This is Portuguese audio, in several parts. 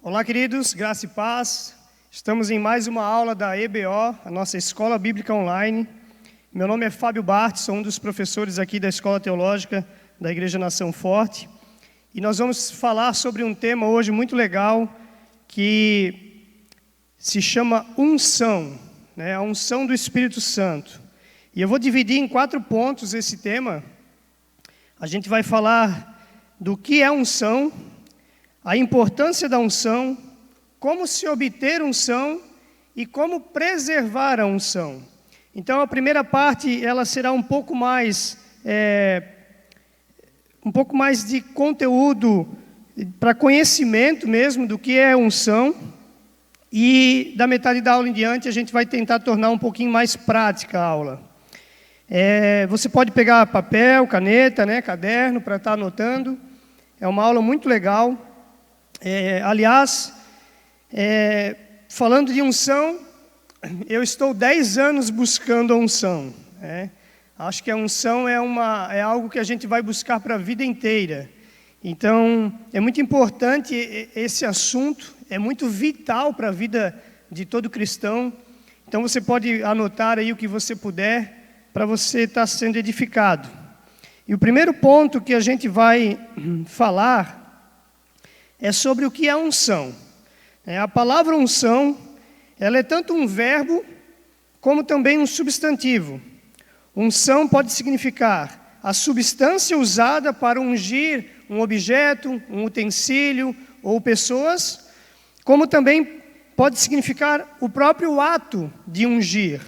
Olá, queridos, graça e paz. Estamos em mais uma aula da EBO, a nossa Escola Bíblica Online. Meu nome é Fábio Bart, sou um dos professores aqui da Escola Teológica da Igreja Nação Forte. E nós vamos falar sobre um tema hoje muito legal que se chama unção, a unção do Espírito Santo. E eu vou dividir em 4 pontos esse tema. A gente vai falar do que é unção, a importância da unção, como se obter unção e como preservar a unção. Então, a primeira parte ela será um pouco mais de conteúdo para conhecimento mesmo do que é unção. E da metade da aula em diante a gente vai tentar tornar um pouquinho mais prática a aula. Você pode pegar papel, caneta, caderno para estar anotando. É uma aula muito legal. Aliás, falando de unção, eu estou 10 anos buscando a unção. Acho que a unção é algo que a gente vai buscar para a vida inteira. Então, é muito importante esse assunto, é muito vital para a vida de todo cristão. Então, você pode anotar aí o que você puder para você estar sendo edificado. E o primeiro ponto que a gente vai falar é sobre o que é unção. A palavra unção, ela é tanto um verbo como também um substantivo. Unção pode significar a substância usada para ungir um objeto, um utensílio ou pessoas, como também pode significar o próprio ato de ungir.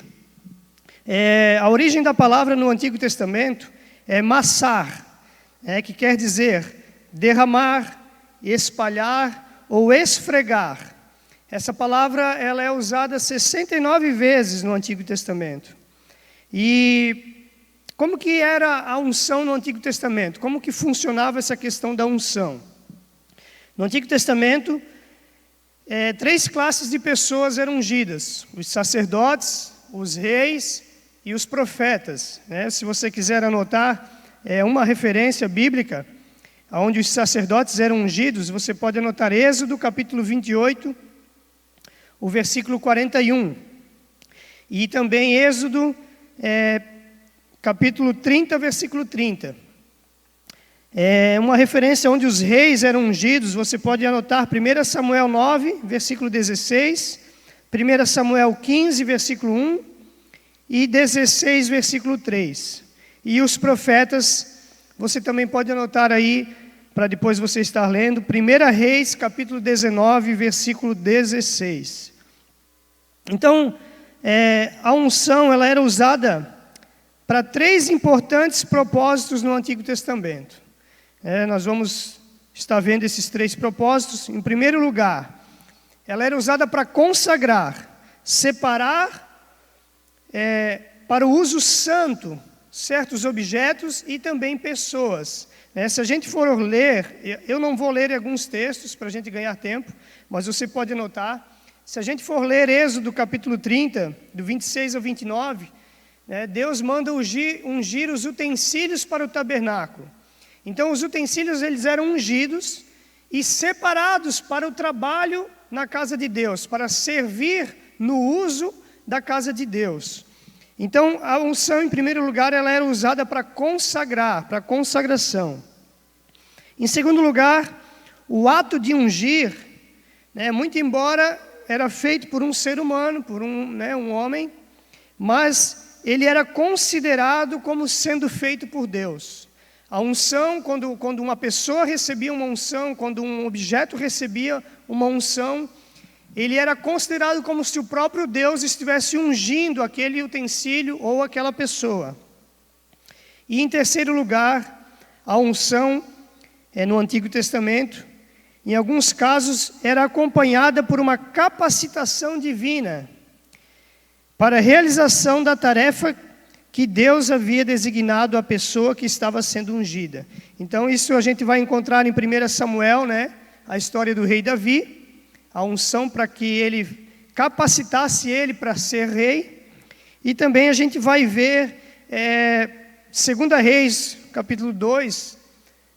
A origem da palavra no Antigo Testamento é massar, que quer dizer derramar, espalhar ou esfregar. Essa palavra ela é usada 69 vezes no Antigo Testamento. E como que era a unção no Antigo Testamento? Como que funcionava essa questão da unção? No Antigo Testamento, 3 classes de pessoas eram ungidas: os sacerdotes, os reis e os profetas. Se você quiser anotar, uma referência bíblica onde os sacerdotes eram ungidos, você pode anotar Êxodo capítulo 28, o versículo 41. E também Êxodo capítulo 30, versículo 30. Uma referência onde os reis eram ungidos, você pode anotar 1 Samuel 9, versículo 16, 1 Samuel 15, versículo 1 e 16, versículo 3. E os profetas, você também pode anotar aí, para depois você estar lendo, 1 Reis, capítulo 19, versículo 16. Então, a unção ela era usada para 3 importantes propósitos no Antigo Testamento. Nós vamos estar vendo esses 3 propósitos. Em primeiro lugar, ela era usada para consagrar, separar para o uso santo certos objetos e também pessoas. Se a gente for ler, eu não vou ler alguns textos para a gente ganhar tempo, mas você pode anotar. Se a gente for ler Êxodo capítulo 30, do 26 ao 29, Deus manda ungir os utensílios para o tabernáculo. Então os utensílios eles eram ungidos e separados para o trabalho na casa de Deus, para servir no uso da casa de Deus. Então, a unção, em primeiro lugar, ela era usada para consagrar, para consagração. Em segundo lugar, o ato de ungir, muito embora era feito por um ser humano, por um homem, mas ele era considerado como sendo feito por Deus. A unção, quando uma pessoa recebia uma unção, quando um objeto recebia uma unção, ele era considerado como se o próprio Deus estivesse ungindo aquele utensílio ou aquela pessoa. E em terceiro lugar, a unção no Antigo Testamento, em alguns casos, era acompanhada por uma capacitação divina para a realização da tarefa que Deus havia designado à pessoa que estava sendo ungida. Então isso a gente vai encontrar em 1 Samuel, a história do rei Davi, a unção para que ele capacitasse ele para ser rei. E também a gente vai ver 2 Reis, capítulo 2,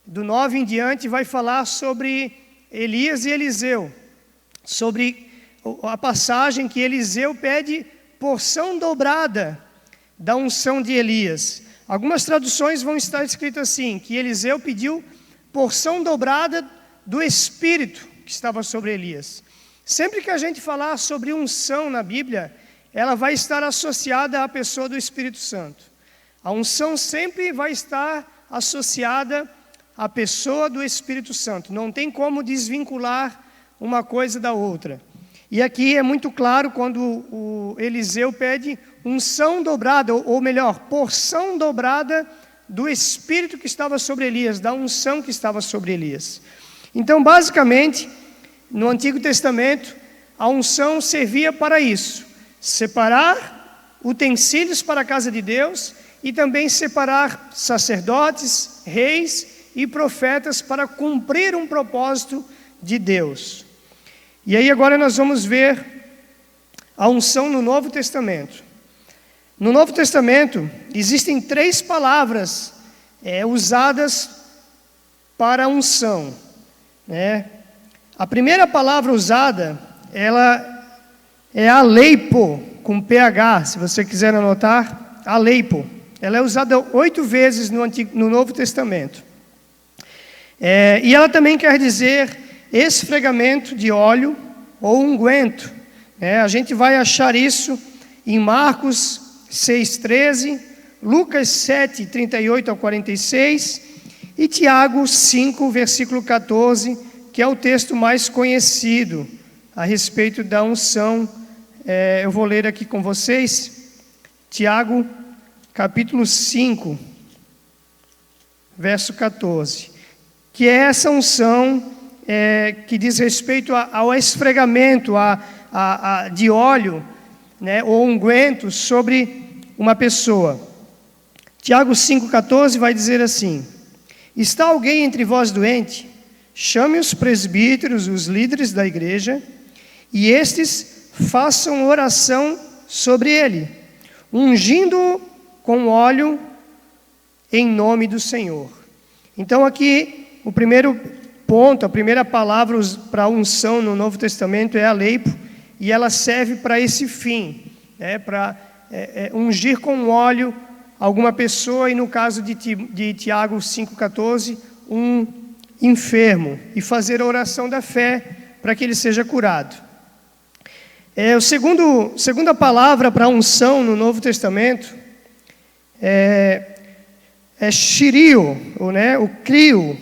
do 9 em diante, vai falar sobre Elias e Eliseu. sobre a passagem que Eliseu pede porção dobrada da unção de Elias. Algumas traduções vão estar escritas assim, que Eliseu pediu porção dobrada do Espírito que estava sobre Elias. Sempre que a gente falar sobre unção na Bíblia, ela vai estar associada à pessoa do Espírito Santo. A unção sempre vai estar associada à pessoa do Espírito Santo. Não tem como desvincular uma coisa da outra. E aqui é muito claro quando o Eliseu pede unção dobrada, ou melhor, porção dobrada do Espírito que estava sobre Elias, da unção que estava sobre Elias. Então, basicamente, no Antigo Testamento, a unção servia para isso: separar utensílios para a casa de Deus e também separar sacerdotes, reis e profetas para cumprir um propósito de Deus. E aí agora nós vamos ver a unção no Novo Testamento. No Novo Testamento existem 3 palavras usadas para a unção, né? A primeira palavra usada, ela é aleipo, com PH, se você quiser anotar, aleipo. Ela é usada 8 vezes no Novo Testamento. E ela também quer dizer esfregamento de óleo ou unguento. A gente vai achar isso em Marcos 6,13, Lucas 7, 38 ao 46 e Tiago 5, versículo 14, que é o texto mais conhecido a respeito da unção. Eu vou ler aqui com vocês, Tiago capítulo 5, verso 14, que é essa unção que diz respeito ao esfregamento de óleo, né, ou unguento sobre uma pessoa. Tiago 5,14 vai dizer assim: está alguém entre vós doente? Chame os presbíteros, os líderes da igreja, e estes façam oração sobre ele, ungindo-o com óleo em nome do Senhor. Então aqui, o primeiro ponto, a primeira palavra para unção no Novo Testamento é aleipo, e ela serve para esse fim, para ungir com óleo alguma pessoa, e no caso de Tiago 5,14, um enfermo, e fazer a oração da fé para que ele seja curado. Segunda palavra para unção no Novo Testamento é shirio, o crio.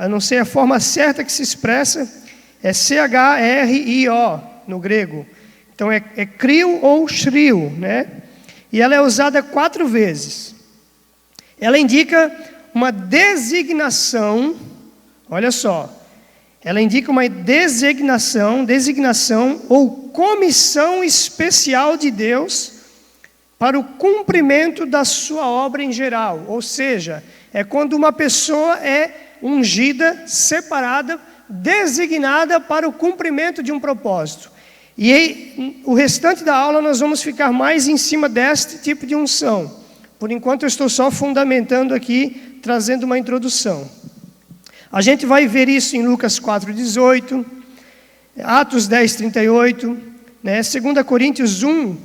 Eu não sei a forma certa que se expressa, é CHRIO no grego. Então é crio ou shrio, né? E ela é usada 4 vezes. Ela indica uma designação, olha só, ela indica uma designação ou comissão especial de Deus para o cumprimento da sua obra em geral. Ou seja, é quando uma pessoa é ungida, separada, designada para o cumprimento de um propósito. E aí, o restante da aula nós vamos ficar mais em cima deste tipo de unção. Por enquanto eu estou só fundamentando aqui, trazendo uma introdução. A gente vai ver isso em Lucas 4,18, Atos 10,38, 2 Coríntios 1,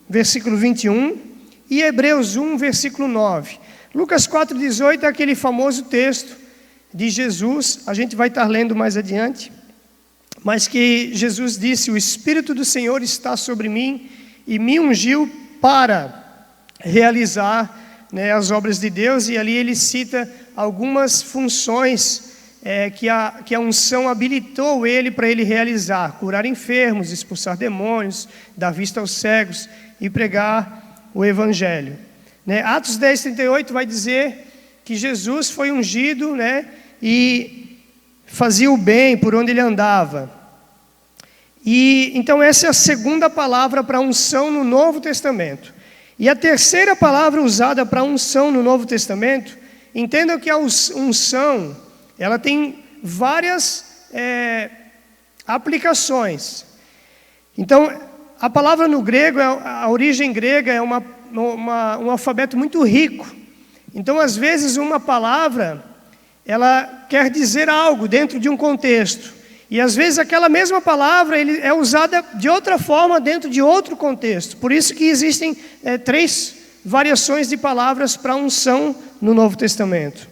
versículo 21, e Hebreus 1, versículo 9. Lucas 4,18 é aquele famoso texto de Jesus, a gente vai estar lendo mais adiante, mas que Jesus disse: o Espírito do Senhor está sobre mim e me ungiu para realizar as obras de Deus. E ali ele cita algumas funções que a unção habilitou ele para ele realizar: curar enfermos, expulsar demônios, dar vista aos cegos e pregar o Evangelho. Atos 10,38 vai dizer que Jesus foi ungido, e fazia o bem por onde ele andava. E então essa é a segunda palavra para unção no Novo Testamento. E a terceira palavra usada para unção no Novo Testamento, entendam que a unção, ela tem várias aplicações. Então, a palavra no grego, a origem grega é um alfabeto muito rico. Então, às vezes, uma palavra, ela quer dizer algo dentro de um contexto. E às vezes aquela mesma palavra é usada de outra forma dentro de outro contexto. Por isso que existem 3 variações de palavras para unção no Novo Testamento.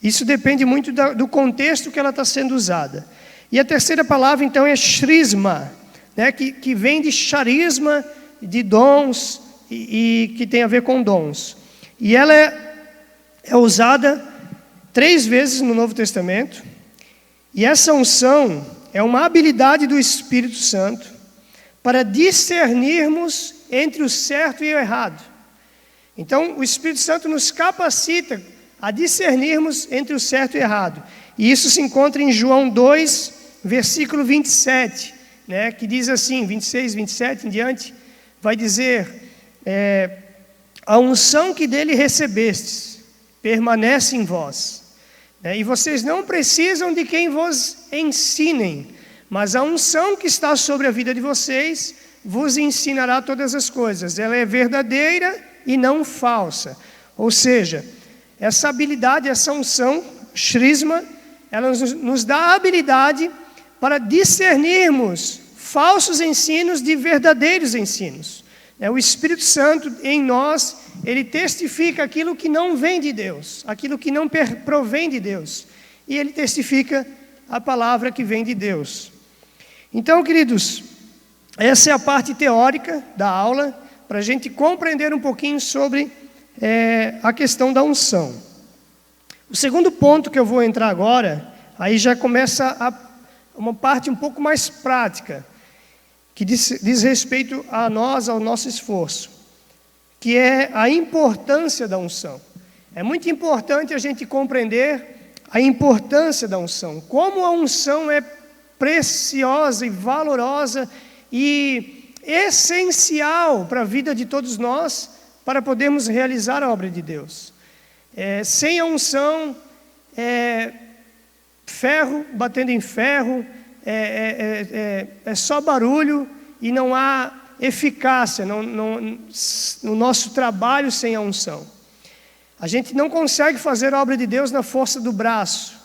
Isso depende muito do contexto que ela está sendo usada. E a terceira palavra então é charisma, né, que vem de charisma, de dons, e que tem a ver com dons. E ela é usada 3 vezes no Novo Testamento. E essa unção é uma habilidade do Espírito Santo para discernirmos entre o certo e o errado. Então, o Espírito Santo nos capacita a discernirmos entre o certo e o errado. E isso se encontra em João 2, versículo 27, né, que diz assim, 26, 27 em diante, vai dizer, a unção que dele recebestes permanece em vós. E vocês não precisam de quem vos ensinem, mas a unção que está sobre a vida de vocês vos ensinará todas as coisas. Ela é verdadeira e não falsa. Ou seja, essa habilidade, essa unção, charisma, ela nos dá a habilidade para discernirmos falsos ensinos de verdadeiros ensinos. O Espírito Santo em nós, ele testifica aquilo que não vem de Deus, aquilo que não provém de Deus. E ele testifica a palavra que vem de Deus. Então, queridos, essa é a parte teórica da aula, para a gente compreender um pouquinho sobre a questão da unção. O segundo ponto que eu vou entrar agora, aí já começa uma parte um pouco mais prática, que diz respeito a nós, ao nosso esforço, que é a importância da unção. É muito importante a gente compreender a importância da unção, como a unção é preciosa e valorosa e essencial para a vida de todos nós, para podermos realizar a obra de Deus. Sem a unção, ferro batendo em ferro, é só barulho e não há eficácia no nosso trabalho sem a unção. A gente não consegue fazer a obra de Deus na força do braço.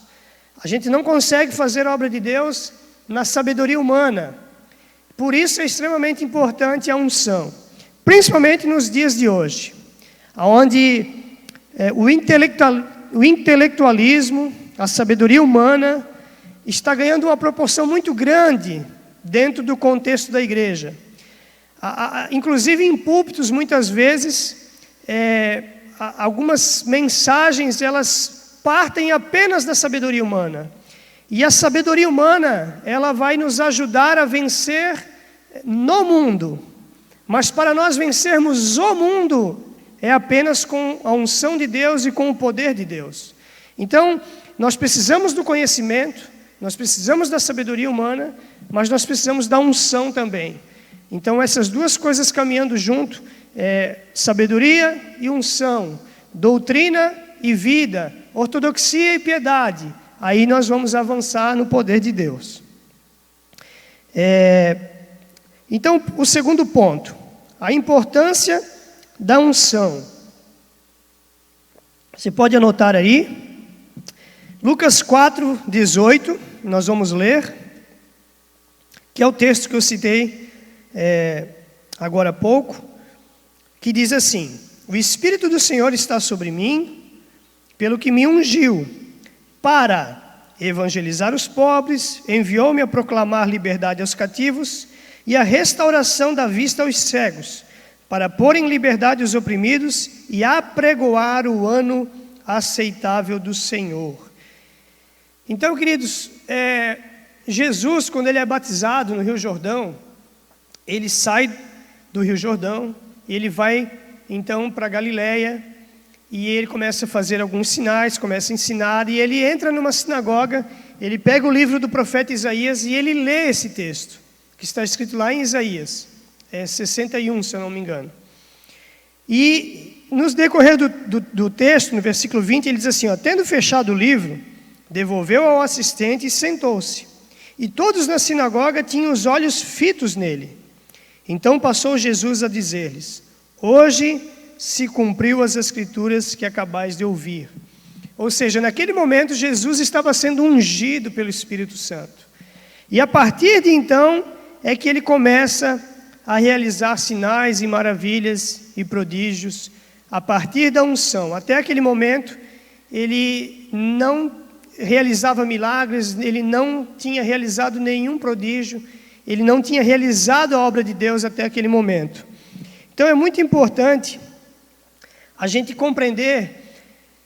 A gente não consegue fazer a obra de Deus na sabedoria humana. Por isso é extremamente importante a unção, principalmente nos dias de hoje, onde o intelectualismo, a sabedoria humana, está ganhando uma proporção muito grande dentro do contexto da igreja. Inclusive em púlpitos, muitas vezes, algumas mensagens, elas partem apenas da sabedoria humana. E a sabedoria humana, ela vai nos ajudar a vencer no mundo. Mas para nós vencermos o mundo, é apenas com a unção de Deus e com o poder de Deus. Então, nós precisamos do conhecimento, nós precisamos da sabedoria humana, mas nós precisamos da unção também. Então, essas duas coisas caminhando junto, sabedoria e unção, doutrina e vida, ortodoxia e piedade, aí nós vamos avançar no poder de Deus. Então, o segundo ponto, a importância da unção. Você pode anotar aí, Lucas 4, 18, nós vamos ler, que é o texto que eu citei agora há pouco, que diz assim: o Espírito do Senhor está sobre mim, pelo que me ungiu, para evangelizar os pobres, enviou-me a proclamar liberdade aos cativos e a restauração da vista aos cegos, para pôr em liberdade os oprimidos e apregoar o ano aceitável do Senhor. Então, queridos, Jesus, quando ele é batizado no Rio Jordão, ele sai do Rio Jordão e ele vai, então, para Galileia, e ele começa a fazer alguns sinais, começa a ensinar, e ele entra numa sinagoga, ele pega o livro do profeta Isaías e ele lê esse texto, que está escrito lá em Isaías, 61, se eu não me engano. E nos decorrer do texto, no versículo 20, ele diz assim, tendo fechado o livro, devolveu ao assistente e sentou-se. E todos na sinagoga tinham os olhos fitos nele. Então passou Jesus a dizer-lhes: hoje se cumpriu as escrituras que acabais de ouvir. Ou seja, naquele momento Jesus estava sendo ungido pelo Espírito Santo. E a partir de então é que ele começa a realizar sinais e maravilhas e prodígios a partir da unção. Até aquele momento, ele não realizava milagres, ele não tinha realizado nenhum prodígio, ele não tinha realizado a obra de Deus até aquele momento. Então é muito importante a gente compreender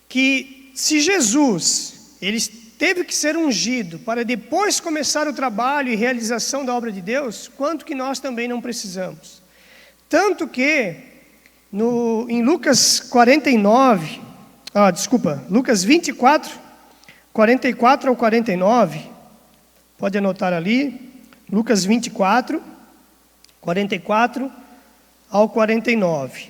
que se Jesus, ele teve que ser ungido para depois começar o trabalho e realização da obra de Deus, quanto que nós também não precisamos. Tanto que em Lucas 24, 44 ao 49, pode anotar ali, Lucas 24, 44 ao 49,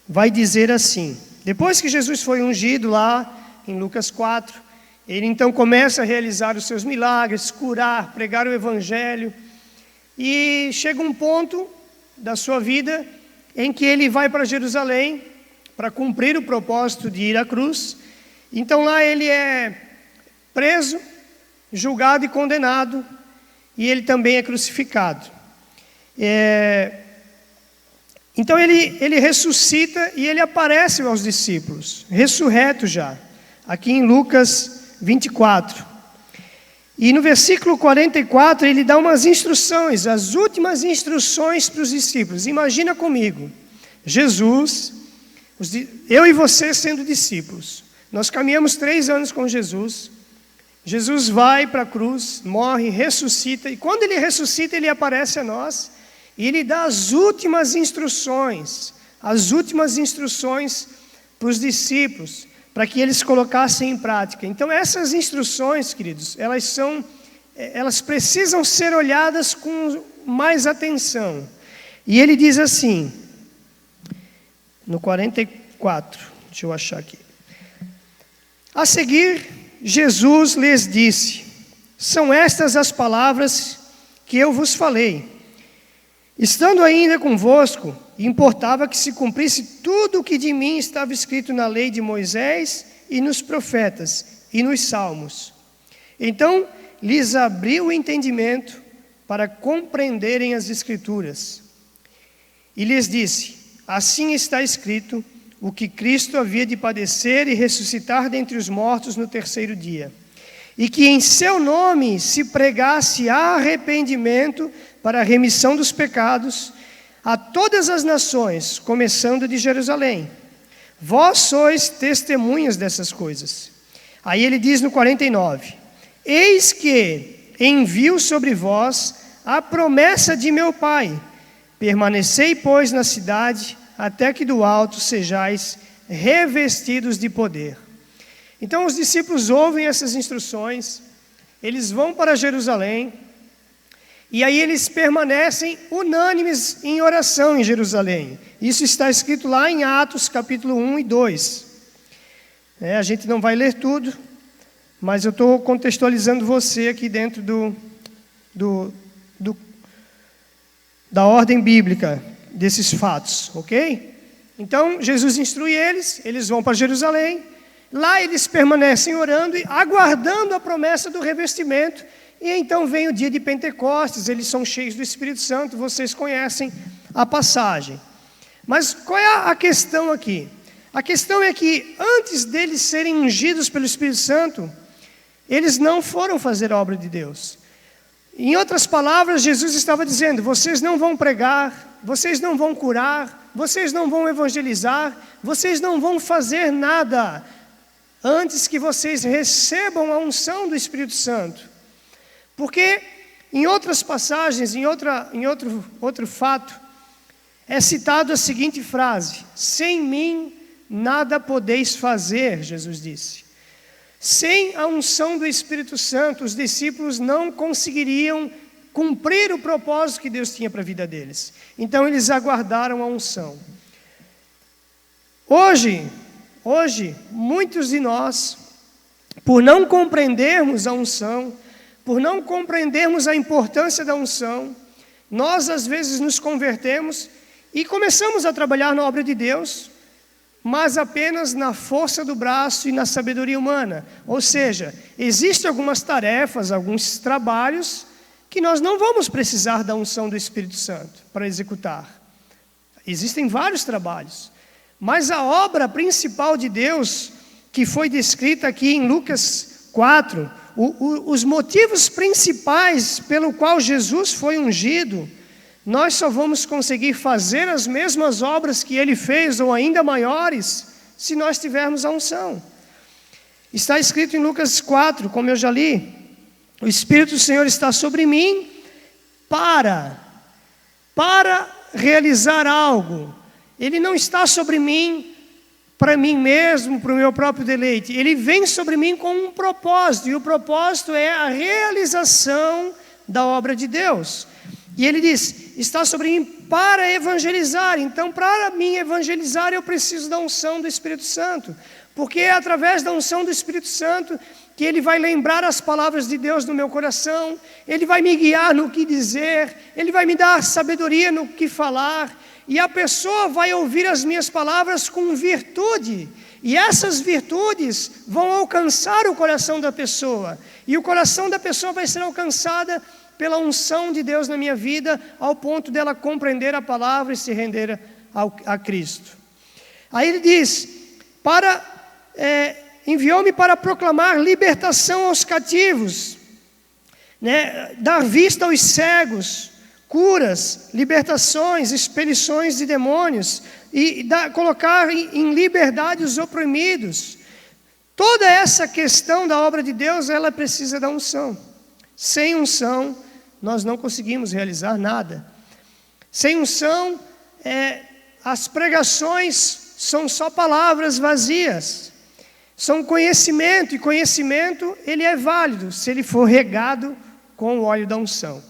vai dizer assim: depois que Jesus foi ungido lá em Lucas 4, ele então começa a realizar os seus milagres, curar, pregar o evangelho, e chega um ponto da sua vida em que ele vai para Jerusalém para cumprir o propósito de ir à cruz. Então lá ele é preso, julgado e condenado, e ele também é crucificado. Então ele ressuscita e ele aparece aos discípulos, ressurreto já, aqui em Lucas 24. E no versículo 44 ele dá umas instruções, as últimas instruções para os discípulos. Imagina comigo, Jesus, eu e você sendo discípulos. Nós caminhamos 3 anos com Jesus. Jesus vai para a cruz, morre, ressuscita, e quando ele ressuscita, ele aparece a nós, e ele dá as últimas instruções para os discípulos, para que eles colocassem em prática. Então essas instruções, queridos, elas precisam ser olhadas com mais atenção. E ele diz assim, no 44, deixa eu achar aqui. A seguir, Jesus lhes disse: são estas as palavras que eu vos falei. Estando ainda convosco, importava que se cumprisse tudo o que de mim estava escrito na lei de Moisés e nos profetas e nos salmos. Então lhes abriu o entendimento para compreenderem as Escrituras. E lhes disse: assim está escrito, o que Cristo havia de padecer e ressuscitar dentre os mortos no 3º dia, e que em seu nome se pregasse arrependimento para a remissão dos pecados a todas as nações, começando de Jerusalém. Vós sois testemunhas dessas coisas. Aí ele diz no 49, eis que envio sobre vós a promessa de meu Pai, permanecei, pois, na cidade, até que do alto sejais revestidos de poder. Então os discípulos ouvem essas instruções, eles vão para Jerusalém, e aí eles permanecem unânimes em oração em Jerusalém. Isso está escrito lá em Atos capítulo 1 e 2. A gente não vai ler tudo, mas eu estou contextualizando você aqui dentro da ordem bíblica desses fatos, ok? Então, Jesus instrui eles vão para Jerusalém, lá eles permanecem orando e aguardando a promessa do revestimento, e então vem o dia de Pentecostes, eles são cheios do Espírito Santo, vocês conhecem a passagem. Mas qual é a questão aqui? A questão é que antes deles serem ungidos pelo Espírito Santo, eles não foram fazer a obra de Deus. Em outras palavras, Jesus estava dizendo: vocês não vão pregar, vocês não vão curar, vocês não vão evangelizar, vocês não vão fazer nada antes que vocês recebam a unção do Espírito Santo. Porque em outras passagens, em outro fato, é citado a seguinte frase: sem mim nada podeis fazer, Jesus disse. Sem a unção do Espírito Santo, os discípulos não conseguiriam cumprir o propósito que Deus tinha para a vida deles. Então eles aguardaram a unção. Hoje, muitos de nós, por não compreendermos a unção, por não compreendermos a importância da unção, nós às vezes nos convertemos e começamos a trabalhar na obra de Deus, mas apenas na força do braço e na sabedoria humana. Ou seja, existem algumas tarefas, alguns trabalhos que nós não vamos precisar da unção do Espírito Santo para executar. Existem vários trabalhos, mas a obra principal de Deus, que foi descrita aqui em Lucas 4, os motivos principais pelo qual Jesus foi ungido, nós só vamos conseguir fazer as mesmas obras que Ele fez, ou ainda maiores, se nós tivermos a unção. Está escrito em Lucas 4, como eu já li, o Espírito do Senhor está sobre mim para realizar algo. Ele não está sobre mim para mim mesmo, para o meu próprio deleite. Ele vem sobre mim com um propósito, e o propósito é a realização da obra de Deus. E ele diz, está sobre mim para evangelizar. Então, para mim evangelizar, eu preciso da unção do Espírito Santo. Porque é através da unção do Espírito Santo que Ele vai lembrar as palavras de Deus no meu coração, Ele vai me guiar no que dizer, Ele vai me dar sabedoria no que falar, e a pessoa vai ouvir as minhas palavras com virtude, e essas virtudes vão alcançar o coração da pessoa, e o coração da pessoa vai ser alcançada pela unção de Deus na minha vida, ao ponto dela compreender a palavra e se render a Cristo. Aí ele diz, enviou-me para proclamar libertação aos cativos, dar vista aos cegos, curas, libertações, expelições de demônios, e colocar em liberdade os oprimidos. Toda essa questão da obra de Deus, ela precisa da unção. Sem unção, nós não conseguimos realizar nada. Sem unção, as pregações são só palavras vazias. São conhecimento, e conhecimento, ele é válido se ele for regado com o óleo da unção.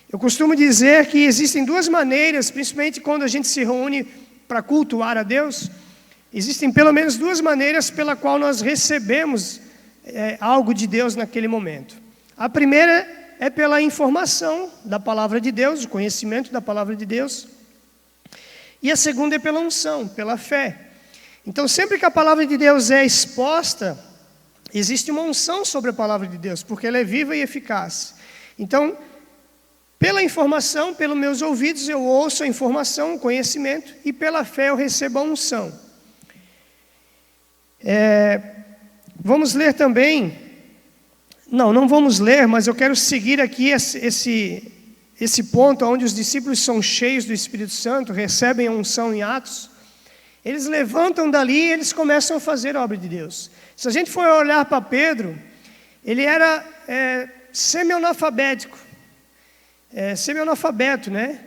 Eu costumo dizer que existem duas maneiras, principalmente quando a gente se reúne para cultuar a Deus, existem pelo menos duas maneiras pela qual nós recebemos algo de Deus naquele momento. A primeira é pela informação da palavra de Deus, o conhecimento da palavra de Deus. E a segunda é pela unção, pela fé. Então, sempre que a palavra de Deus é exposta, existe uma unção sobre a palavra de Deus, porque ela é viva e eficaz. Então, pela informação, pelos meus ouvidos, eu ouço a informação, o conhecimento, e pela fé eu recebo a unção. Vamos ler também, não vamos ler, mas eu quero seguir aqui esse ponto, onde os discípulos são cheios do Espírito Santo, recebem a unção em Atos. Eles levantam dali e eles começam a fazer a obra de Deus. Se a gente for olhar para Pedro, ele era semi-analfabeto, né?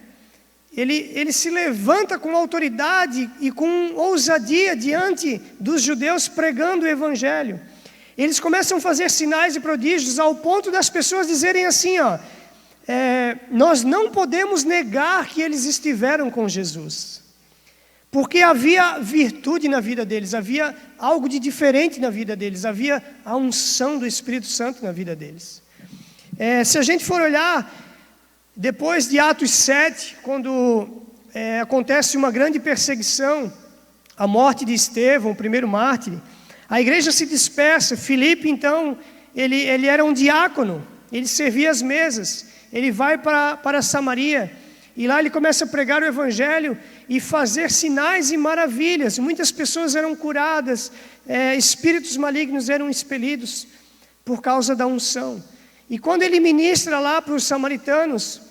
Ele se levanta com autoridade e com ousadia diante dos judeus pregando o Evangelho. Eles começam a fazer sinais e prodígios ao ponto das pessoas dizerem assim, nós não podemos negar que eles estiveram com Jesus. Porque havia virtude na vida deles, havia algo de diferente na vida deles, havia a unção do Espírito Santo na vida deles. Se a gente for olhar, depois de Atos 7, quando acontece uma grande perseguição, a morte de Estevão, o primeiro mártir, a igreja se dispersa. Filipe, então, ele era um diácono, ele servia as mesas, ele vai para Samaria, e lá ele começa a pregar o Evangelho e fazer sinais e maravilhas. Muitas pessoas eram curadas, espíritos malignos eram expelidos por causa da unção. E quando ele ministra lá para os samaritanos,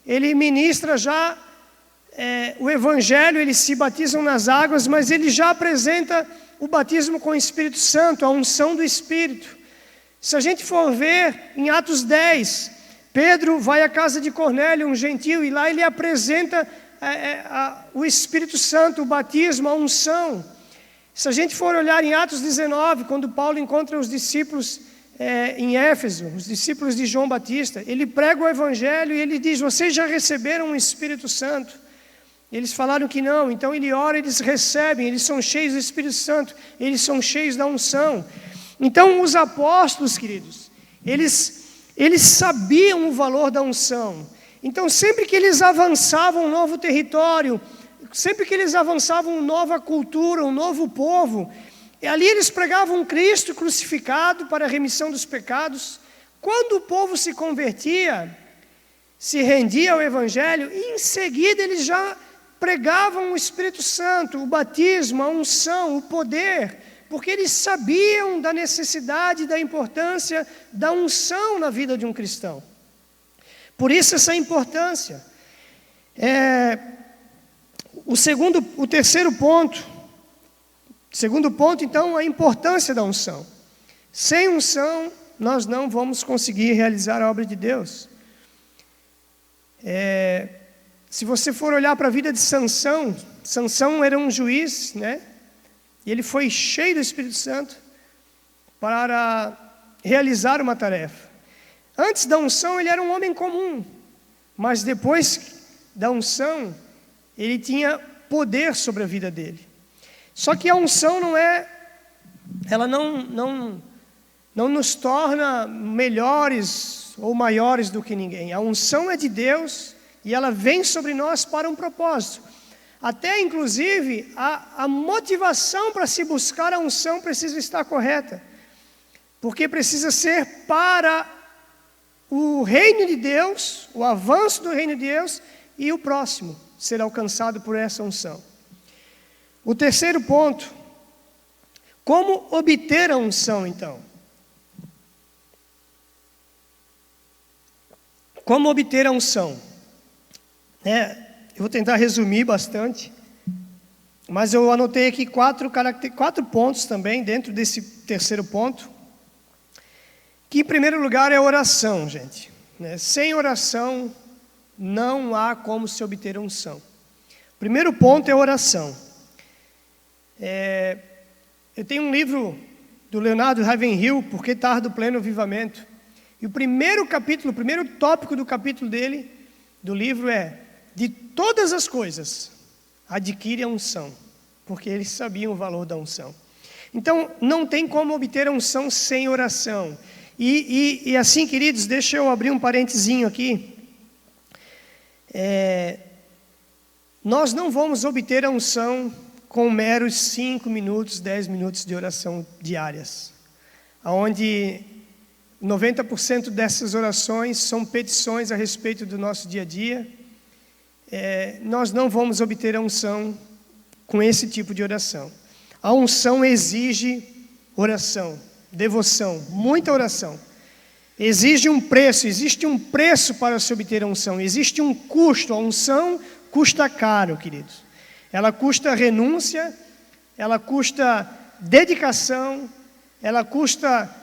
ele ministra já o Evangelho, eles se batizam nas águas, mas ele já apresenta o batismo com o Espírito Santo, a unção do Espírito. Se a gente for ver em Atos 10, Pedro vai à casa de Cornélio, um gentio, e lá ele apresenta o Espírito Santo, o batismo, a unção. Se a gente for olhar em Atos 19, quando Paulo encontra os discípulos em Éfeso, os discípulos de João Batista, ele prega o Evangelho e ele diz, vocês já receberam o Espírito Santo? Eles falaram que não, então ele ora, eles recebem, eles são cheios do Espírito Santo, eles são cheios da unção. Então os apóstolos, queridos, eles sabiam o valor da unção. Então sempre que eles avançavam um novo território, sempre que eles avançavam uma nova cultura, um novo povo, ali eles pregavam um Cristo crucificado para a remissão dos pecados. Quando o povo se convertia, se rendia ao Evangelho e em seguida eles já pregavam o Espírito Santo, o batismo, a unção, o poder, porque eles sabiam da necessidade e da importância da unção na vida de um cristão. Por isso essa importância. O terceiro ponto, então, a importância da unção. Sem unção, nós não vamos conseguir realizar a obra de Deus. Se você for olhar para a vida de Sansão, Sansão era um juiz, né? E ele foi cheio do Espírito Santo para realizar uma tarefa. Antes da unção, ele era um homem comum, mas depois da unção, ele tinha poder sobre a vida dele. Só que a unção ela não nos torna melhores ou maiores do que ninguém. A unção é de Deus e ela vem sobre nós para um propósito. Até, inclusive, a motivação para se buscar a unção precisa estar correta. Porque precisa ser para o reino de Deus, o avanço do reino de Deus e o próximo ser alcançado por essa unção. O terceiro ponto, como obter a unção, então? Como obter a unção? Eu vou tentar resumir bastante, mas eu anotei aqui 4 pontos também, dentro desse terceiro ponto, que em primeiro lugar é oração, gente. Sem oração, não há como se obter a unção. O primeiro ponto é oração. Eu tenho um livro do Leonardo Ravenhill, Por que Tarda o Pleno Avivamento? E o primeiro tópico do capítulo dele, do livro é: de todas as coisas, adquire a unção, porque eles sabiam o valor da unção. Então, não tem como obter a unção sem oração. E assim, queridos, deixa eu abrir um parentezinho aqui. Nós não vamos obter a unção com meros 5 minutos, 10 minutos de oração diárias, onde 90% dessas orações são petições a respeito do nosso dia a dia. Nós não vamos obter a unção com esse tipo de oração. A unção exige oração, devoção, muita oração. Existe um preço para se obter a unção, existe um custo. A unção custa caro, queridos. Ela custa renúncia, ela custa dedicação, ela custa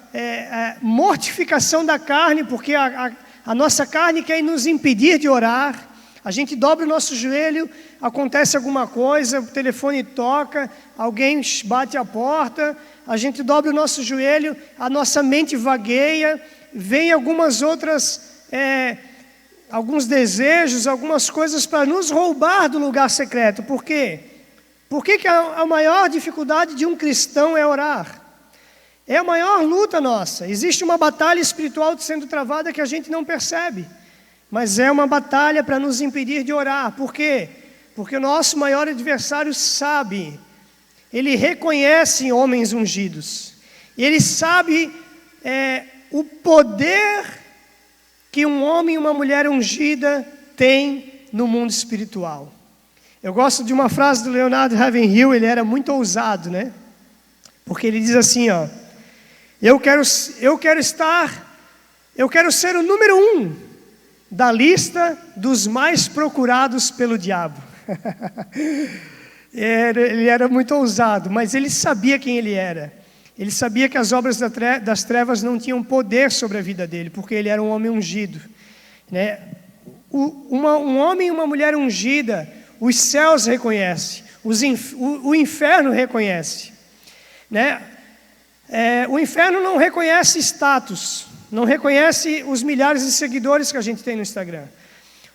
mortificação da carne, porque a nossa carne quer nos impedir de orar. A gente dobra o nosso joelho, acontece alguma coisa, o telefone toca, alguém bate a porta, a gente dobra o nosso joelho, a nossa mente vagueia, vem alguns desejos, algumas coisas para nos roubar do lugar secreto. Por quê? Por que a maior dificuldade de um cristão é orar? É a maior luta nossa. Existe uma batalha espiritual sendo travada que a gente não percebe. Mas é uma batalha para nos impedir de orar. Por quê? Porque o nosso maior adversário sabe. Ele reconhece homens ungidos. Ele sabe o poder que um homem e uma mulher ungida tem no mundo espiritual. Eu gosto de uma frase do Leonardo Ravenhill, ele era muito ousado, né? Porque ele diz assim, eu quero ser o número 1 da lista dos mais procurados pelo diabo. Ele era muito ousado, mas ele sabia quem ele era. Ele sabia que as obras das trevas não tinham poder sobre a vida dele, porque ele era um homem ungido, né? Um homem e uma mulher ungida, os céus reconhecem, o inferno reconhece, né? O inferno não reconhece status, não reconhece os milhares de seguidores que a gente tem no Instagram.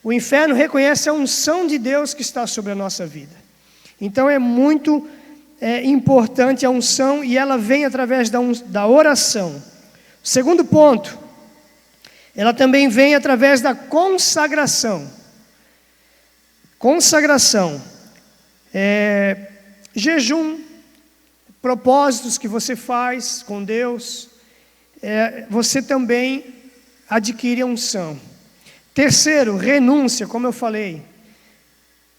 O inferno reconhece a unção de Deus que está sobre a nossa vida. Então é muito importante a unção, e ela vem através da oração. Segundo ponto, ela também vem através da consagração. Consagração. Jejum, propósitos que você faz com Deus, você também adquire a unção. Terceiro, renúncia, como eu falei.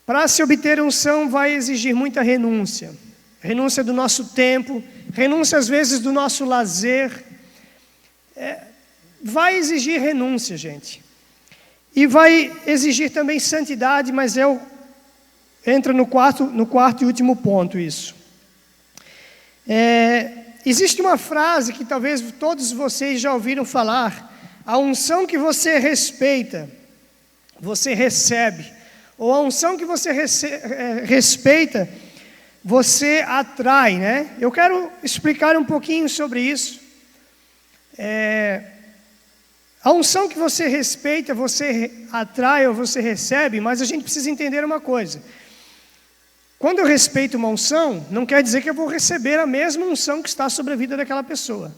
Para se obter unção vai exigir muita renúncia. Renúncia do nosso tempo, renúncia às vezes do nosso lazer. Vai exigir renúncia, gente. E vai exigir também santidade, mas entra no quarto e último ponto isso. Existe uma frase que talvez todos vocês já ouviram falar: a unção que você respeita, você recebe. Ou a unção que você respeita, você atrai, né? Eu quero explicar um pouquinho sobre isso. A unção que você respeita, você atrai ou você recebe, mas a gente precisa entender uma coisa. Quando eu respeito uma unção, não quer dizer que eu vou receber a mesma unção que está sobre a vida daquela pessoa.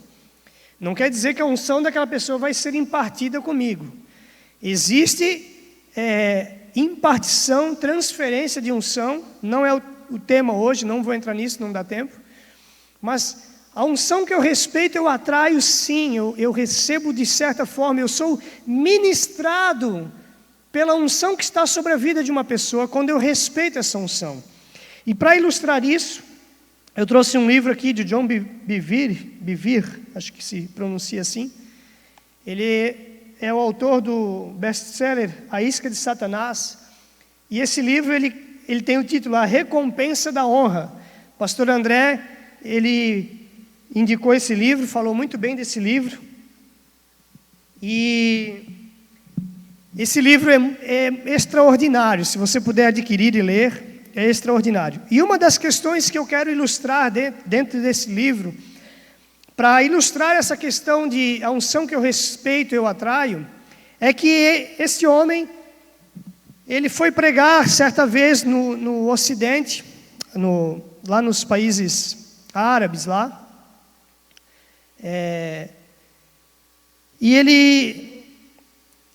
Não quer dizer que a unção daquela pessoa vai ser impartida comigo. Existe impartição, transferência de unção, não é o tema hoje, não vou entrar nisso, não dá tempo. Mas a unção que eu respeito, eu atraio sim, eu recebo de certa forma, eu sou ministrado pela unção que está sobre a vida de uma pessoa, quando eu respeito essa unção. E para ilustrar isso, eu trouxe um livro aqui de John Bevere, acho que se pronuncia assim. Ele é o autor do best-seller A Isca de Satanás. E esse livro, ele tem o título A Recompensa da Honra. O pastor André, ele indicou esse livro, falou muito bem desse livro. E esse livro é extraordinário, se você puder adquirir e ler. É extraordinário. E uma das questões que eu quero ilustrar dentro desse livro, para ilustrar essa questão de a unção que eu respeito, eu atraio, é que esse homem, ele foi pregar certa vez no Ocidente, lá nos países árabes lá, e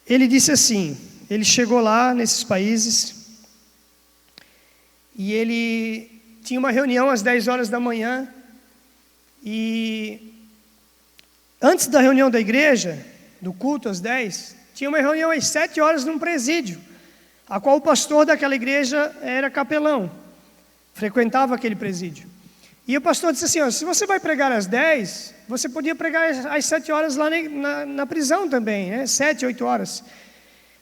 ele disse assim, ele chegou lá nesses países, e ele tinha uma reunião às 10 horas da manhã, e antes da reunião da igreja, do culto às 10, tinha uma reunião às 7 horas num presídio, a qual o pastor daquela igreja era capelão, frequentava aquele presídio. E o pastor disse assim, se você vai pregar às 10, você podia pregar às 7 horas lá na prisão também, né? 7, 8 horas.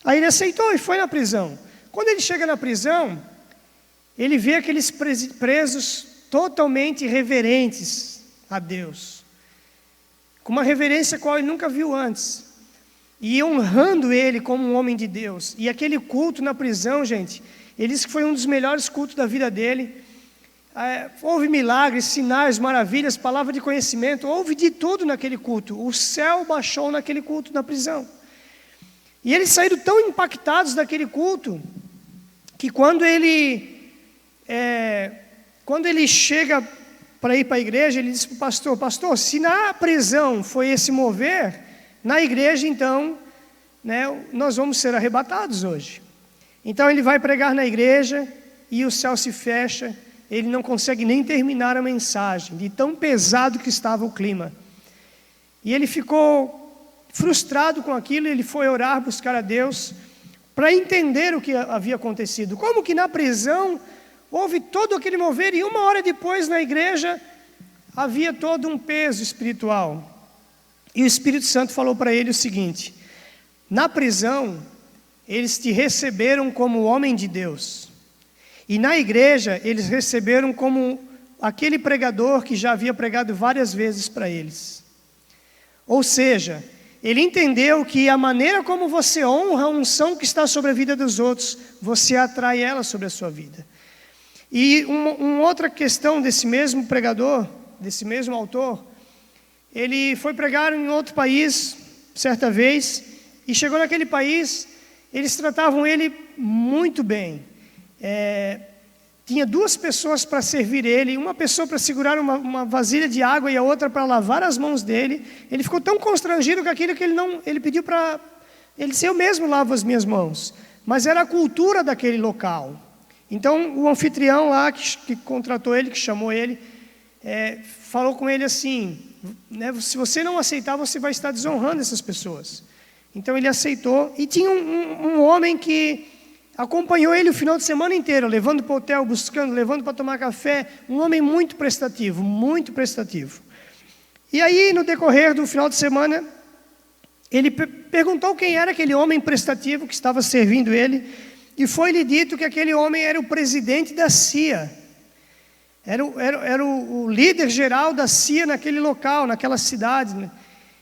Aí ele aceitou e foi na prisão. Quando ele chega na prisão, ele vê aqueles presos totalmente reverentes a Deus, com uma reverência qual ele nunca viu antes, e honrando ele como um homem de Deus. E aquele culto na prisão, gente, ele disse que foi um dos melhores cultos da vida dele. Houve milagres, sinais, maravilhas, palavra de conhecimento, houve de tudo naquele culto. O céu baixou naquele culto na prisão. E eles saíram tão impactados daquele culto, que quando ele chega para ir para a igreja, ele disse para o pastor, se na prisão foi esse mover, na igreja então, né, nós vamos ser arrebatados hoje. Então ele vai pregar na igreja e o céu se fecha, ele não consegue nem terminar a mensagem, de tão pesado que estava o clima. E ele ficou frustrado com aquilo, ele foi orar, buscar a Deus, para entender o que havia acontecido. Como que na prisão houve todo aquele mover, e 1 hora depois na igreja havia todo um peso espiritual. E o Espírito Santo falou para ele o seguinte: na prisão, eles te receberam como homem de Deus. E na igreja, eles receberam como aquele pregador que já havia pregado várias vezes para eles. Ou seja, ele entendeu que a maneira como você honra a unção que está sobre a vida dos outros, você atrai ela sobre a sua vida. E uma outra questão desse mesmo pregador, desse mesmo autor, ele foi pregar em outro país, certa vez, e chegou naquele país, eles tratavam ele muito bem. Tinha 2 pessoas para servir ele, uma pessoa para segurar uma vasilha de água e a outra para lavar as mãos dele. Ele ficou tão constrangido com aquilo que ele pediu para... Ele disse, eu mesmo lavo as minhas mãos. Mas era a cultura daquele local. Então, o anfitrião lá, que contratou ele, que chamou ele, falou com ele assim, né, se você não aceitar, você vai estar desonrando essas pessoas. Então ele aceitou. E tinha um homem que acompanhou ele o final de semana inteiro, levando para o hotel, buscando, levando para tomar café. Um homem muito prestativo, muito prestativo. E aí, no decorrer do final de semana, ele perguntou quem era aquele homem prestativo que estava servindo ele. E foi-lhe dito que aquele homem era o presidente da CIA. Era o líder geral da CIA naquele local, naquela cidade, né?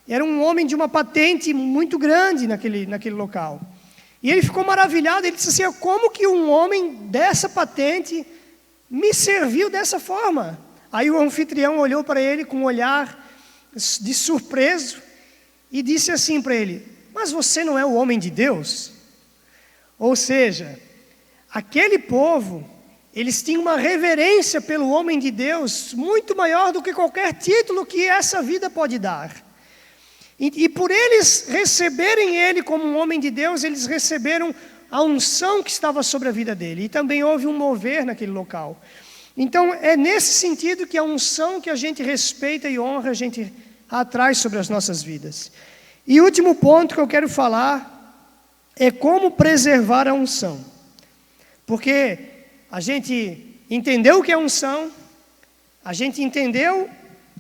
Era um homem de uma patente muito grande naquele local. E ele ficou maravilhado, ele disse assim, como que um homem dessa patente me serviu dessa forma? Aí o anfitrião olhou para ele com um olhar de surpreso e disse assim para ele, mas você não é o homem de Deus? Ou seja, aquele povo, eles tinham uma reverência pelo homem de Deus muito maior do que qualquer título que essa vida pode dar. E por eles receberem ele como um homem de Deus, eles receberam a unção que estava sobre a vida dele. E também houve um mover naquele local. Então, é nesse sentido que a unção que a gente respeita e honra, a gente atrai sobre as nossas vidas. E o último ponto que eu quero falar é como preservar a unção. Porque a gente entendeu o que é unção, a gente entendeu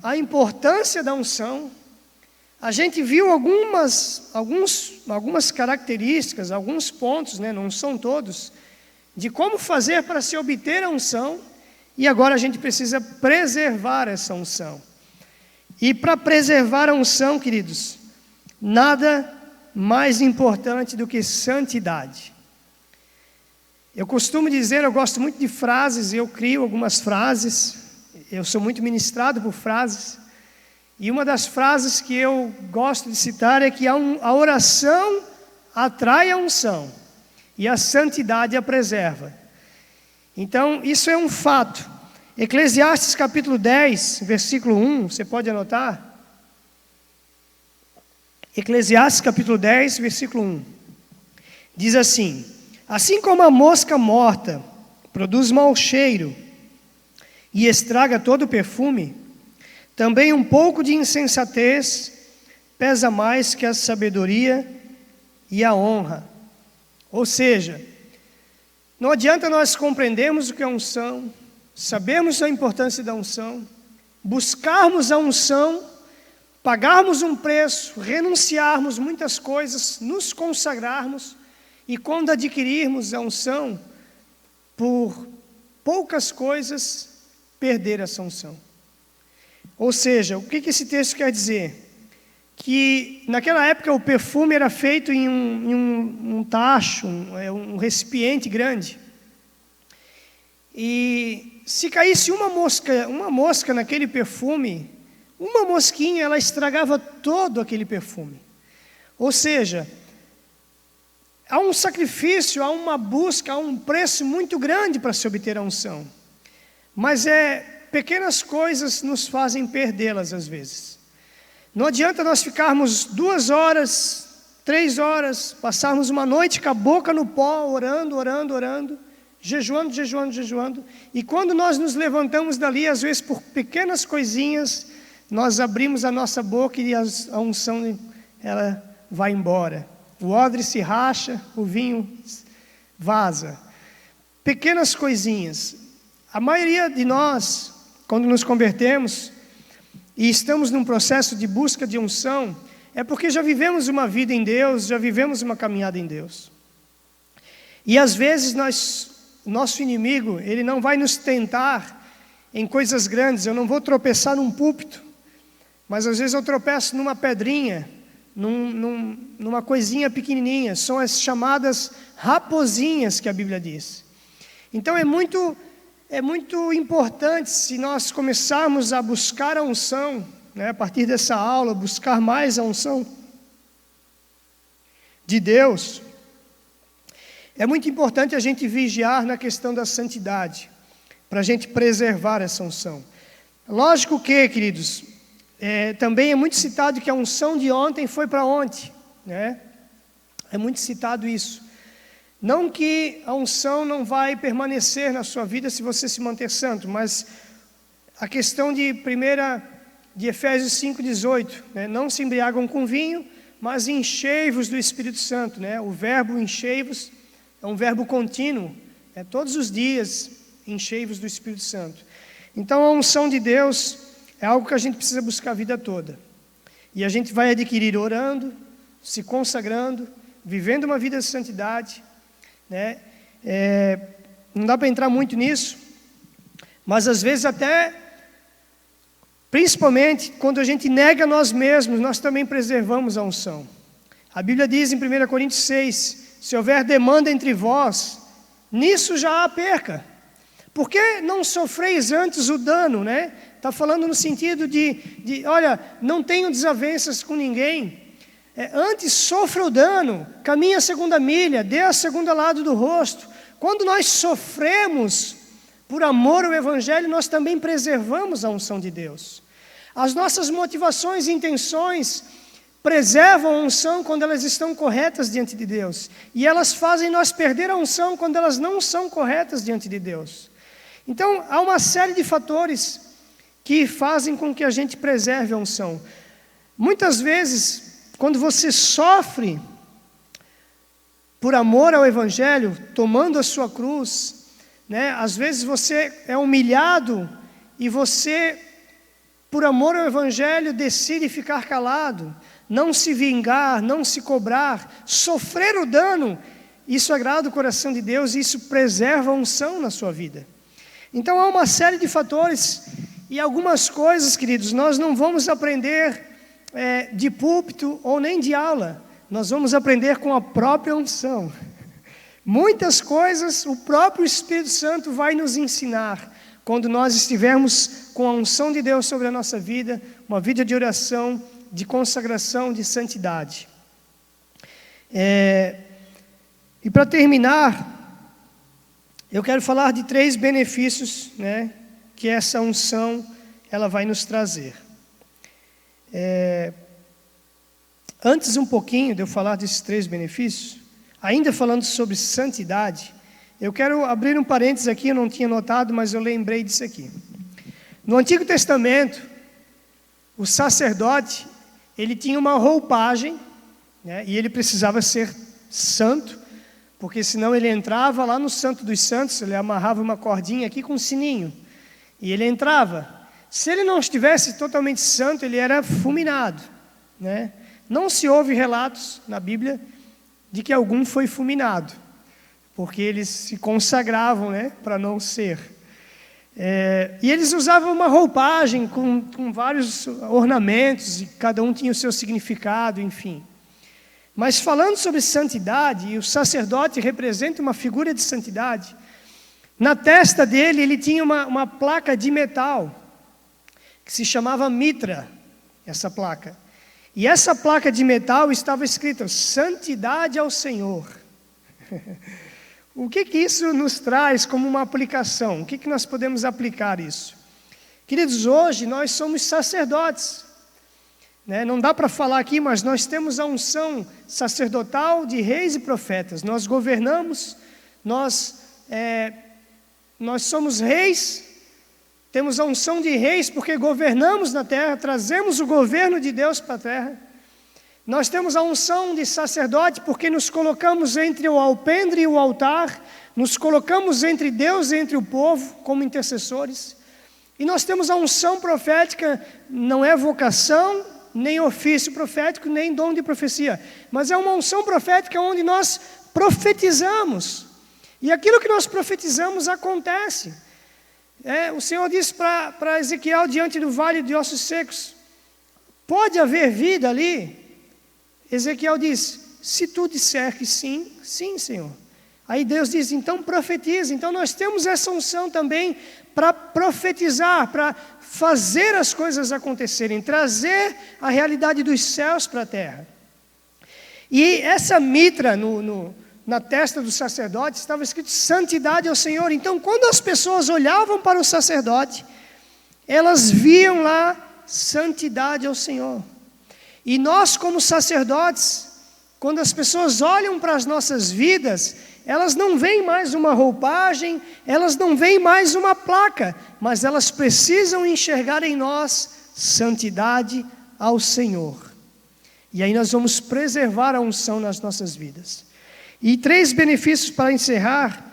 a importância da unção, a gente viu algumas características, alguns pontos, né, não são todos, de como fazer para se obter a unção, e agora a gente precisa preservar essa unção. E para preservar a unção, queridos, nada mais importante do que santidade. Eu costumo dizer, eu gosto muito de frases, eu crio algumas frases, eu sou muito ministrado por frases, e uma das frases que eu gosto de citar é que a oração atrai a unção, e a santidade a preserva. Então, isso é um fato. Eclesiastes capítulo 10, versículo 1, você pode anotar? Eclesiastes capítulo 10, versículo 1. Diz assim, assim como a mosca morta produz mau cheiro e estraga todo o perfume, também um pouco de insensatez pesa mais que a sabedoria e a honra. Ou seja, não adianta nós compreendermos o que é unção, sabermos a importância da unção, buscarmos a unção, pagarmos um preço, renunciarmos muitas coisas, nos consagrarmos, e quando adquirirmos a unção, por poucas coisas, perder essa unção. Ou seja, o que esse texto quer dizer? Que naquela época o perfume era feito em um tacho, um recipiente grande. E se caísse uma mosca naquele perfume, uma mosquinha, ela estragava todo aquele perfume. Ou seja, há um sacrifício, há uma busca, há um preço muito grande para se obter a unção. Mas pequenas coisas nos fazem perdê-las às vezes. Não adianta nós ficarmos 2 horas, 3 horas, passarmos uma noite com a boca no pó, orando, jejuando, e quando nós nos levantamos dali, às vezes por pequenas coisinhas, nós abrimos a nossa boca e a unção, ela vai embora. O odre se racha, o vinho vaza. Pequenas coisinhas. A maioria de nós, quando nos convertemos e estamos num processo de busca de unção, é porque já vivemos uma vida em Deus, já vivemos uma caminhada em Deus. E às vezes nosso inimigo, ele não vai nos tentar em coisas grandes. Eu não vou tropeçar num púlpito, mas às vezes eu tropeço numa pedrinha, numa coisinha pequenininha. São as chamadas raposinhas que a Bíblia diz. Então é muito importante, se nós começarmos a buscar a unção, né, a partir dessa aula, buscar mais a unção de Deus, é muito importante a gente vigiar na questão da santidade, para a gente preservar essa unção. Lógico que, queridos, também é muito citado que a unção de ontem foi para ontem, né? É muito citado isso. Não que a unção não vai permanecer na sua vida se você se manter santo, mas a questão de Efésios 5,18, né? Não se embriagam com vinho, mas enchei-vos do Espírito Santo, né? O verbo enchei-vos é um verbo contínuo, todos os dias enchei-vos do Espírito Santo. Então a unção de Deus é algo que a gente precisa buscar a vida toda, e a gente vai adquirir orando, se consagrando, vivendo uma vida de santidade, né? Não dá para entrar muito nisso, mas às vezes até, principalmente quando a gente nega nós mesmos, nós também preservamos a unção. A Bíblia diz em 1 Coríntios 6, se houver demanda entre vós, nisso já há perca. Por que não sofreis antes o dano, né? Está falando no sentido de olha, não tenho desavenças com ninguém. Antes sofra o dano, caminhe a segunda milha, dê a segunda lado do rosto. Quando nós sofremos por amor ao Evangelho, nós também preservamos a unção de Deus. As nossas motivações e intenções preservam a unção quando elas estão corretas diante de Deus. E elas fazem nós perder a unção quando elas não são corretas diante de Deus. Então, há uma série de fatores que fazem com que a gente preserve a unção. Muitas vezes, quando você sofre por amor ao Evangelho, tomando a sua cruz, né? Às vezes você é humilhado e você, por amor ao Evangelho, decide ficar calado, não se vingar, não se cobrar, sofrer o dano. Isso agrada o coração de Deus e isso preserva a unção na sua vida. Então há uma série de fatores e algumas coisas, queridos, nós não vamos aprender de púlpito ou nem de aula. Nós vamos aprender com a própria unção. Muitas coisas o próprio Espírito Santo vai nos ensinar quando nós estivermos com a unção de Deus sobre a nossa vida, uma vida de oração, de consagração, de santidade. E para terminar, eu quero falar de 3 benefícios, né, que essa unção ela vai nos trazer. Antes um pouquinho de eu falar desses 3 benefícios, ainda falando sobre santidade, eu quero abrir um parênteses aqui, eu não tinha notado, mas eu lembrei disso aqui. No Antigo Testamento, o sacerdote, ele tinha uma roupagem, né, e ele precisava ser santo, porque senão ele entrava lá no Santo dos Santos, ele amarrava uma cordinha aqui com um sininho, e ele entrava. Se ele não estivesse totalmente santo, ele era fulminado, né? Não se ouve relatos na Bíblia de que algum foi fulminado, porque eles se consagravam, né, para não ser. E eles usavam uma roupagem com vários ornamentos, e cada um tinha o seu significado, enfim. Mas falando sobre santidade, e o sacerdote representa uma figura de santidade, na testa dele ele tinha uma placa de metal, que se chamava mitra, essa placa. E essa placa de metal estava escrita, santidade ao Senhor. O que isso nos traz como uma aplicação? O que nós podemos aplicar isso? Queridos, hoje nós somos sacerdotes. Né? Não dá para falar aqui, mas nós temos a unção sacerdotal de reis e profetas. Nós governamos, nós somos reis, temos a unção de reis porque governamos na terra, trazemos o governo de Deus para a terra. Nós temos a unção de sacerdote porque nos colocamos entre o alpendre e o altar, nos colocamos entre Deus e entre o povo como intercessores. E nós temos a unção profética, não é vocação, nem ofício profético, nem dom de profecia, mas é uma unção profética onde nós profetizamos, e aquilo que nós profetizamos acontece. O Senhor disse para Ezequiel, diante do vale de ossos secos, pode haver vida ali? Ezequiel diz, se tu disser que sim, sim, Senhor. Aí Deus diz, então profetiza. Então nós temos essa unção também para profetizar, para fazer as coisas acontecerem, trazer a realidade dos céus para a terra. E essa mitra na testa do sacerdote estava escrito santidade ao Senhor. Então quando as pessoas olhavam para o sacerdote, elas viam lá santidade ao Senhor. E nós como sacerdotes, quando as pessoas olham para as nossas vidas, elas não veem mais uma roupagem, elas não veem mais uma placa, mas elas precisam enxergar em nós santidade ao Senhor. E aí nós vamos preservar a unção nas nossas vidas. E 3 benefícios para encerrar,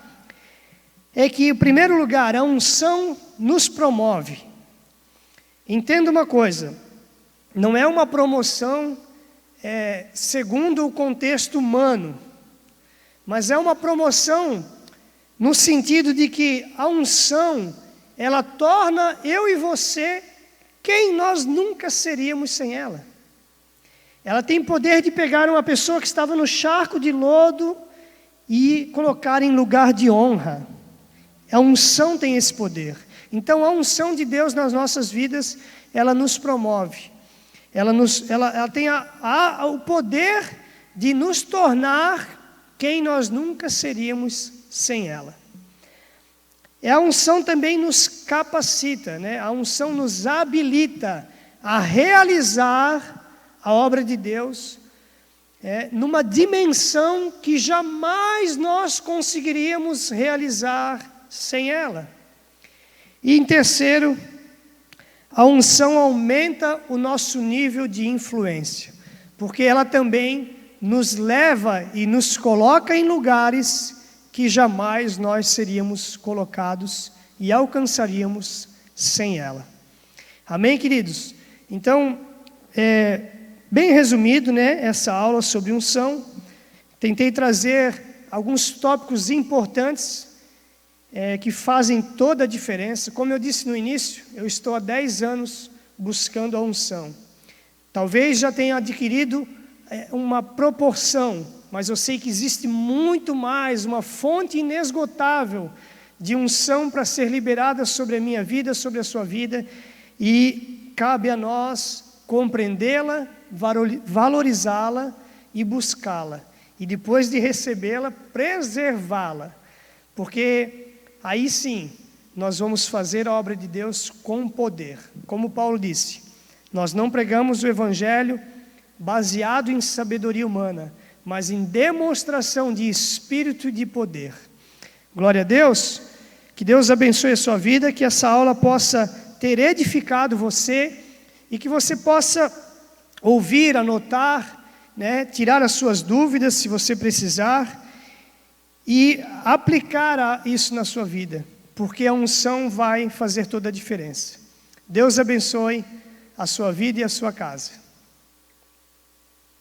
é que, em primeiro lugar, a unção nos promove. Entenda uma coisa, não é uma promoção segundo o contexto humano, mas é uma promoção no sentido de que a unção, ela torna eu e você quem nós nunca seríamos sem ela. Ela tem poder de pegar uma pessoa que estava no charco de lodo e colocar em lugar de honra. A unção tem esse poder. Então, a unção de Deus nas nossas vidas, ela nos promove. Ela tem o poder de nos tornar quem nós nunca seríamos sem ela. A unção também nos capacita, né? A unção nos habilita a realizar a obra de Deus numa dimensão que jamais nós conseguiríamos realizar sem ela. E em terceiro, a unção aumenta o nosso nível de influência, porque ela também nos leva e nos coloca em lugares que jamais nós seríamos colocados e alcançaríamos sem ela. Amém, queridos? Então, bem resumido, né, essa aula sobre unção. Tentei trazer alguns tópicos importantes que fazem toda a diferença. Como eu disse no início, eu estou há 10 anos buscando a unção. Talvez já tenha adquirido uma proporção, mas eu sei que existe muito mais, uma fonte inesgotável de unção para ser liberada sobre a minha vida, sobre a sua vida, e cabe a nós compreendê-la, valorizá-la e buscá-la. E depois de recebê-la, preservá-la. Porque aí sim, nós vamos fazer a obra de Deus com poder. Como Paulo disse, nós não pregamos o Evangelho baseado em sabedoria humana, mas em demonstração de espírito e de poder. Glória a Deus, que Deus abençoe a sua vida, que essa aula possa ter edificado você e que você possa ouvir, anotar, né, tirar as suas dúvidas se você precisar e aplicar isso na sua vida, porque a unção vai fazer toda a diferença. Deus abençoe a sua vida e a sua casa.